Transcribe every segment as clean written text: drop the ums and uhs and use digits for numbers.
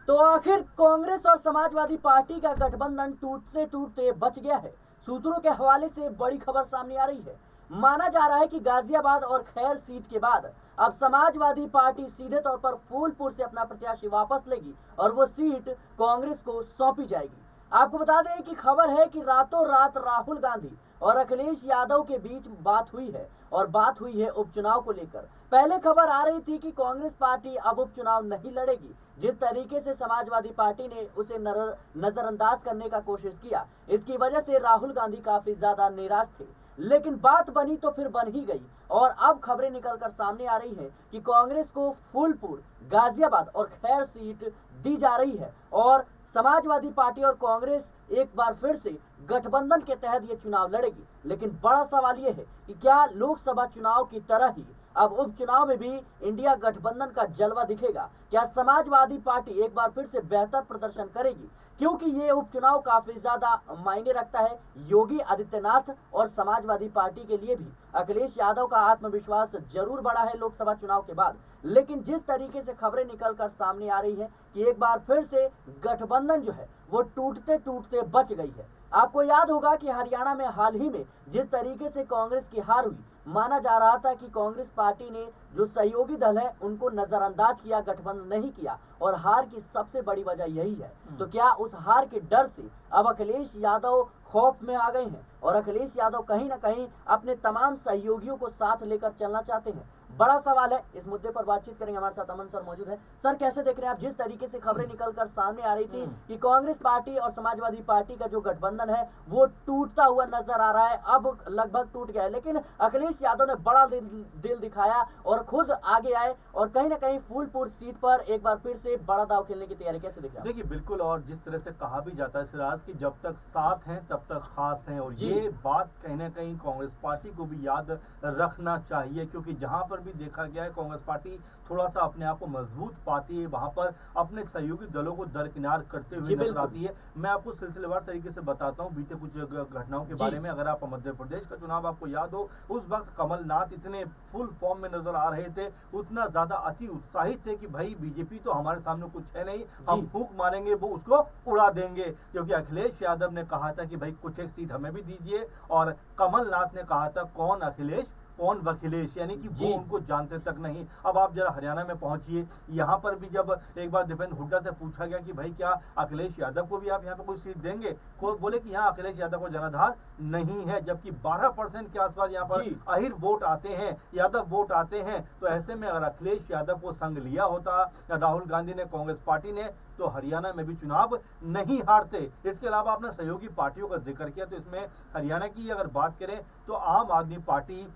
तो आखिर कांग्रेस और समाजवादी पार्टी का गठबंधन टूटते टूटते बच गया है। सूत्रों के हवाले से बड़ी खबर सामने आ रही है। माना जा रहा है कि गाजियाबाद और खैर सीट के बाद अब समाजवादी पार्टी सीधे तौर पर फूलपुर से अपना प्रत्याशी वापस लेगी और वो सीट कांग्रेस को सौंपी जाएगी। आपको बता दें कि खबर है कि रातों रात राहुल गांधी और अखिलेश यादव के बीच बात हुई है और बात हुई है उपचुनाव को लेकर। पहले खबर आ रही थी कि कांग्रेस पार्टी अब उपचुनाव नहीं लड़ेगी। जिस तरीके से समाजवादी पार्टी ने उसे नजरअंदाज करने का कोशिश किया, इसकी वजह से राहुल गांधी काफी ज्यादा निराश थे। लेकिन बात बनी तो फिर बन ही गई और अब खबरें निकलकर सामने आ रही हैं कि कांग्रेस को फूलपुर, गाजियाबाद और खैर सीट दी जा रही है और समाजवादी पार्टी और कांग्रेस एक बार फिर से गठबंधन के तहत ये चुनाव लड़ेगी। लेकिन बड़ा सवाल ये है कि क्या लोकसभा चुनाव की तरह ही अब उपचुनाव में भी इंडिया गठबंधन का जलवा दिखेगा? क्या समाजवादी पार्टी एक बार फिर से बेहतर प्रदर्शन करेगी? क्योंकि ये उपचुनाव काफी ज्यादा मायने रखता है योगी आदित्यनाथ और समाजवादी पार्टी के लिए भी। अखिलेश यादव का आत्मविश्वास जरूर बढ़ा है लोकसभा चुनाव के बाद, लेकिन जिस तरीके से खबरें निकलकर सामने आ रही है कि एक बार फिर से गठबंधन जो है वो टूटते टूटते बच गई है। आपको याद होगा कि हरियाणा में हाल ही में जिस तरीके से कांग्रेस की हार हुई, माना जा रहा था कि कांग्रेस पार्टी ने जो सहयोगी दल है उनको नजरअंदाज किया, गठबंधन नहीं किया और हार की सबसे बड़ी वजह यही है। तो क्या उस हार के डर से अब अखिलेश यादव खौफ में आ गए हैं और अखिलेश यादव कहीं ना कहीं अपने तमाम सहयोगियों को साथ लेकर चलना चाहते हैं? बड़ा सवाल है। इस मुद्दे पर बातचीत करेंगे। हमारे साथ अमन सर मौजूद है। सर, कैसे देख रहे हैं आप जिस तरीके से खबरें निकलकर सामने आ रही थी कि कांग्रेस पार्टी और समाजवादी पार्टी का जो गठबंधन है वो टूटता हुआ नजर आ रहा है, अब लगभग टूट गया है, लेकिन अखिलेश यादव ने बड़ा दिल दिखाया और खुद आगे आए और कहीं ना कहीं फूलपुर सीट पर एक बार फिर से बड़ा दाव खेलने की तैयारी। कैसे देख रहे हैं? देखिए, बिल्कुल। और जिस तरह से कहा भी जाता है सिराज की जब तक साथ हैं तब तक खास हैं, और ये बात कहीं ना कहीं कांग्रेस पार्टी को भी याद रखना चाहिए, क्योंकि जहां पर भी देखा गया है कांग्रेस पार्टी थोड़ा सा अपने आप को मजबूत पाती है, वहां पर अपने सहयोगी दलों को दरकिनार करते हुए नजर आती है। मैं आपको सिलसिलेवार तरीके से बताता हूं बीते कुछ घटनाओं के बारे में। अगर आप मध्य प्रदेश का चुनाव आपको याद हो, उस वक्त कमलनाथ इतने फुल फॉर्म में नजर आ रहे थे, उतना ज्यादा अति उत्साहित थे कि भाई बीजेपी तो हमारे सामने कुछ है नहीं, हम फूंक मारेंगे वो उसको उड़ा देंगे। क्योंकि अखिलेश यादव ने कहा था कि भाई कुछ एक सीट हमें भी दीजिए, और कमलनाथ ने कहा था कौन अखिलेश कौन वकीलेश, यानी कि वो उनको जानते तक नहीं। अब आप जरा हरियाणा में पहुंचिए, यहाँ पर भी जब एक बार दीपेंद्र हुड्डा से पूछा गया कि भाई क्या अखिलेश यादव को भी आप यहाँ पे कोई सीट देंगे, को बोले कि यहाँ अखिलेश यादव को जनाधार नहीं है, जबकि 12% के आसपास यहाँ पर अहिर वोट आते हैं, यादव वोट आते हैं। तो ऐसे में अगर अखिलेश यादव को संग लिया होता राहुल गांधी ने, कांग्रेस पार्टी ने, तो हरियाणा में भी चुनाव नहीं हारते। इसके अलावा आपने सहयोगी पार्टियों का जिक्र किया, तो इसमें हरियाणा की अगर बात करें तो आम आदमी पार्टी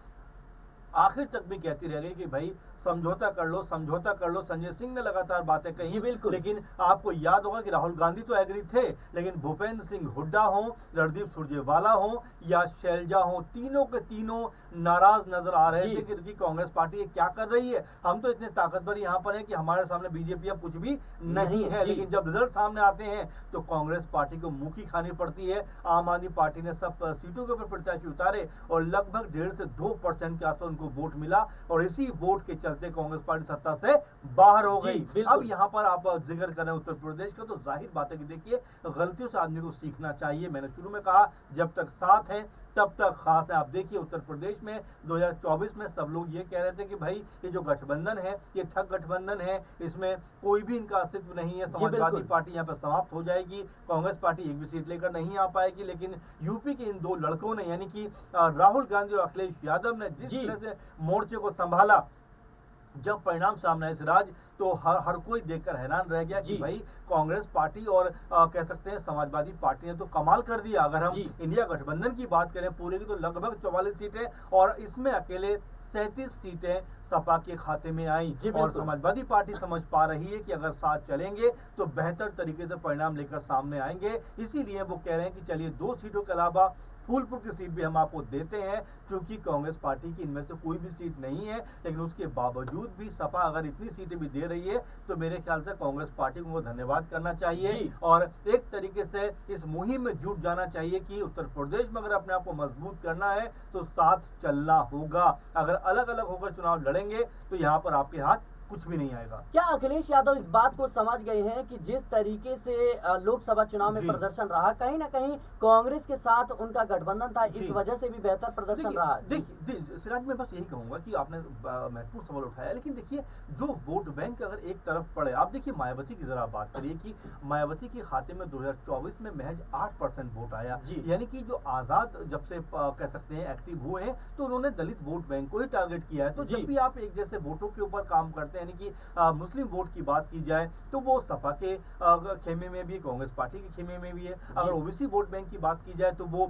आखिर तक भी कहती रह गई कि भाई समझौता कर लो, समझौता कर लो। संजय सिंह ने लगातार बातें कही, लेकिन आपको याद होगा कि राहुल गांधी तो एग्री थे, लेकिन भूपेंद्र सिंह हुड्डा हो, रणदीप सुरजेवाला हो या शैलजा हो, तीनों के तीनों नाराज नजर आ रहे थे कि कांग्रेस पार्टी ये क्या कर रही है, हम तो इतने ताकतवर यहाँ पर हैं कि हमारे सामने बीजेपी अब कुछ भी नहीं है। लेकिन जब रिजल्ट सामने आते हैं तो कांग्रेस पार्टी को मुंह की खानी पड़ती है। आम आदमी पार्टी ने सब सीटों के ऊपर प्रत्याशी उतारे और लगभग 1.5 से 2% के आसपास उनको वोट मिला, और इसी वोट के चलते कांग्रेस पार्टी सत्ता से बाहर हो गई। अब यहाँ पर आप जिक्र करें उत्तर प्रदेश का, तो जाहिर बात है कि देखिए गलतियों से आदमी को सीखना चाहिए। मैंने शुरू में कहा जब तक साथ हैं तब तक खास है। आप देखिए उत्तर प्रदेश में 2024 में सब लोग ये कह रहे थे कि भाई ये जो गठबंधन है ये ठग गठबंधन है, इसमें कोई भी इनका अस्तित्व नहीं है, समाजवादी पार्टी यहाँ पर समाप्त हो जाएगी, कांग्रेस पार्टी एक भी सीट लेकर नहीं आ पाएगी। लेकिन यूपी के इन दो लड़कों ने, यानी कि राहुल गांधी और अखिलेश यादव ने जिस तरह से मोर्चे को संभाला, जब परिणाम सामने आए सिराज, तो हर कोई देखकर हैरान रह गया कि भाई कांग्रेस पार्टी और कह सकते हैं समाजवादी पार्टी ने तो कमाल कर दिया। अगर हम इंडिया गठबंधन की बात करें पूरे की, तो लगभग 44 सीटें, और इसमें अकेले 37 सीटें सपा के खाते में आई। और समाजवादी पार्टी समझ पा रही है कि अगर साथ चलेंगे तो बेहतर तरीके से परिणाम लेकर सामने आएंगे। इसीलिए वो कह रहे हैं कि चलिए 2 सीटों के अलावा फूलपुर की सीट भी हम आपको देते हैं, क्योंकि कांग्रेस पार्टी की इनमें से कोई भी सीट नहीं है। लेकिन उसके बावजूद भी सपा अगर इतनी सीटें भी दे रही है तो मेरे ख्याल से कांग्रेस पार्टी को धन्यवाद करना चाहिए और एक तरीके से इस मुहिम में जुट जाना चाहिए कि उत्तर प्रदेश में अगर अपने आप को मजबूत करना है तो साथ चलना होगा। अगर अलग अलग होकर चुनाव लड़ेंगे तो यहाँ पर आपके हाथ कुछ भी नहीं आएगा। क्या अखिलेश यादव इस बात को समझ गए हैं कि जिस तरीके से लोकसभा चुनाव में जी। प्रदर्शन रहा, कहीं ना कहीं कांग्रेस के साथ उनका गठबंधन था, इस जी। वजह से भी बेहतर प्रदर्शन रहा? देखिए सिराज, मैं बस यही कहूंगा कि आपने महत्वपूर्ण सवाल उठाया, लेकिन देखिए जो वोट बैंक अगर एक तरफ पड़े, आप देखिए मायावती की जरा बात करिए कि मायावती के खाते में 2024 में महज 8% वोट आया, यानी कि जो आजाद जब से कह सकते हैं एक्टिव हुए हैं, तो उन्होंने दलित वोट बैंक को ही टारगेट किया है। तो जब भी आप एक जैसे वोटों के ऊपर काम करते हैं, यानी कि मुस्लिम वोट की बात की जाए तो वो सपा के खेमे में भी है, कांग्रेस पार्टी के खेमे में भी है। अगर ओबीसी वोट बैंक की बात की जाए तो वो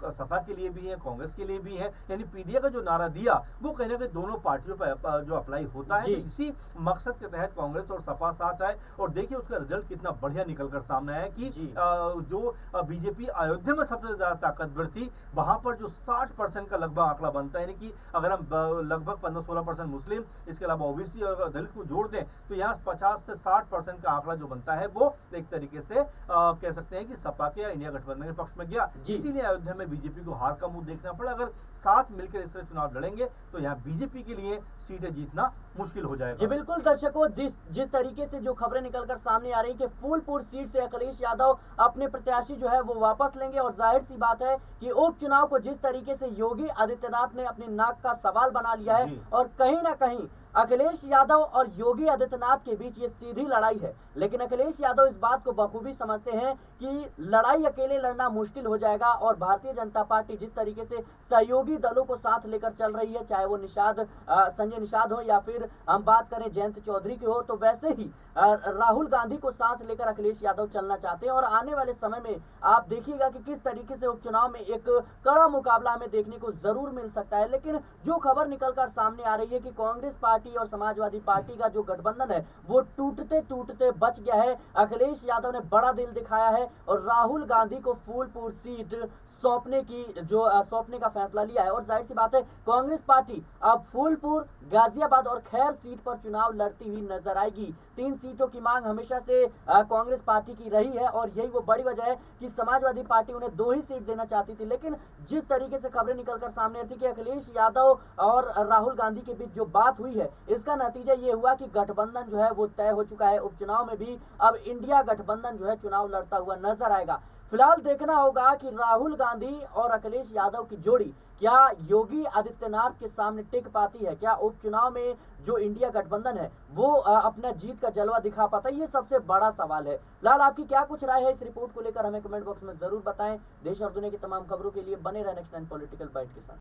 सपा के लिए भी है, कांग्रेस के लिए भी है। यानी पीडीए का जो नारा दिया वो कहने के दोनों पार्टियों पर जो अप्लाई होता है, तो इसी मकसद के तहत कांग्रेस और सपा साथ आए, और देखिए उसका रिजल्ट कितना बढ़िया निकलकर सामने आया कि जो बीजेपी अयोध्या में सबसे ज्यादा ताकतवर थी, वहां पर जो 60% का लगभग आंकड़ा बनता है, यानी कि अगर हम लगभग 15-16% मुस्लिम, इसके अलावा ओबीसी और दलित को जोड़ दें तो यहाँ 50 से 60% का आंकड़ा जो बनता है वो एक तरीके से कह सकते हैं कि सपा के या इंडिया गठबंधन के पक्ष में गया। इसीलिए अयोध्या में बीजेपी को हार का मुंह देखना पड़ा। अगर साथ मिलकर इस तरह चुनाव लड़ेंगे तो यहाँ बीजेपी के लिए सीटें जीतना मुश्किल हो जाएगा। जी बिल्कुल दर्शकों, जिस तरीके से जो खबरें निकलकर सामने आ रही कि फूलपुर सीट से अखिलेश यादव अपने प्रत्याशी जो है वो वापस लेंगे, और जाहिर सी बात है कि उपचुनाव को जिस तरीके से योगी आदित्यनाथ ने अपनी नाक का सवाल बना लिया है, और कहीं ना कहीं अखिलेश यादव और योगी आदित्यनाथ के बीच ये सीधी लड़ाई है। लेकिन अखिलेश यादव इस बात को बखूबी समझते हैं कि लड़ाई अकेले लड़ना मुश्किल हो जाएगा, और भारतीय जनता पार्टी जिस तरीके से सहयोगी दलों को साथ लेकर चल रही है, चाहे वो संजय निषाद हो या फिर हम बात करें जयंत चौधरी की हो, तो वैसे ही राहुल गांधी को साथ लेकर अखिलेश यादव चलना चाहते हैं। और आने वाले समय में आप देखिएगा कि किस तरीके से उपचुनाव में एक कड़ा मुकाबला हमें देखने को जरूर मिल सकता है। लेकिन जो खबर निकलकर सामने आ रही है कि कांग्रेस पार्टी और समाजवादी पार्टी का जो गठबंधन है वो टूटते टूटते बच गया है। अखिलेश यादव ने बड़ा दिल दिखाया है और राहुल गांधी को फूलपुर सीट सौंपने का फैसला लिया है। और जाहिर सी बात है कांग्रेस पार्टी अब फूलपुर, गाजियाबाद और खैर सीट पर चुनाव लड़ती हुई नजर आएगी। 3 सीटों की मांग हमेशा से कांग्रेस पार्टी की रही है, और यही वो बड़ी वजह है कि समाजवादी पार्टी उन्हें 2 ही सीट देना चाहती थी। लेकिन जिस तरीके से खबरें निकलकर सामने थी कि अखिलेश यादव और राहुल गांधी के बीच जो बात हुई है, इसका नतीजा ये हुआ कि गठबंधन जो है वो तय हो चुका है। उपचुनाव में भी अब इंडिया गठबंधन जो है चुनाव लड़ता हुआ नजर आएगा। फिलहाल देखना होगा कि राहुल गांधी और अखिलेश यादव की जोड़ी क्या योगी आदित्यनाथ के सामने टिक पाती है, क्या उपचुनाव में जो इंडिया गठबंधन है वो अपना जीत का जलवा दिखा पाता है, ये सबसे बड़ा सवाल है। फिलहाल आपकी क्या कुछ राय है इस रिपोर्ट को लेकर हमें कमेंट बॉक्स में जरूर बताएं। देश और दुनिया की तमाम खबरों के लिए बने रहे नेक्स्ट 9 पॉलिटिकल बाइट के साथ।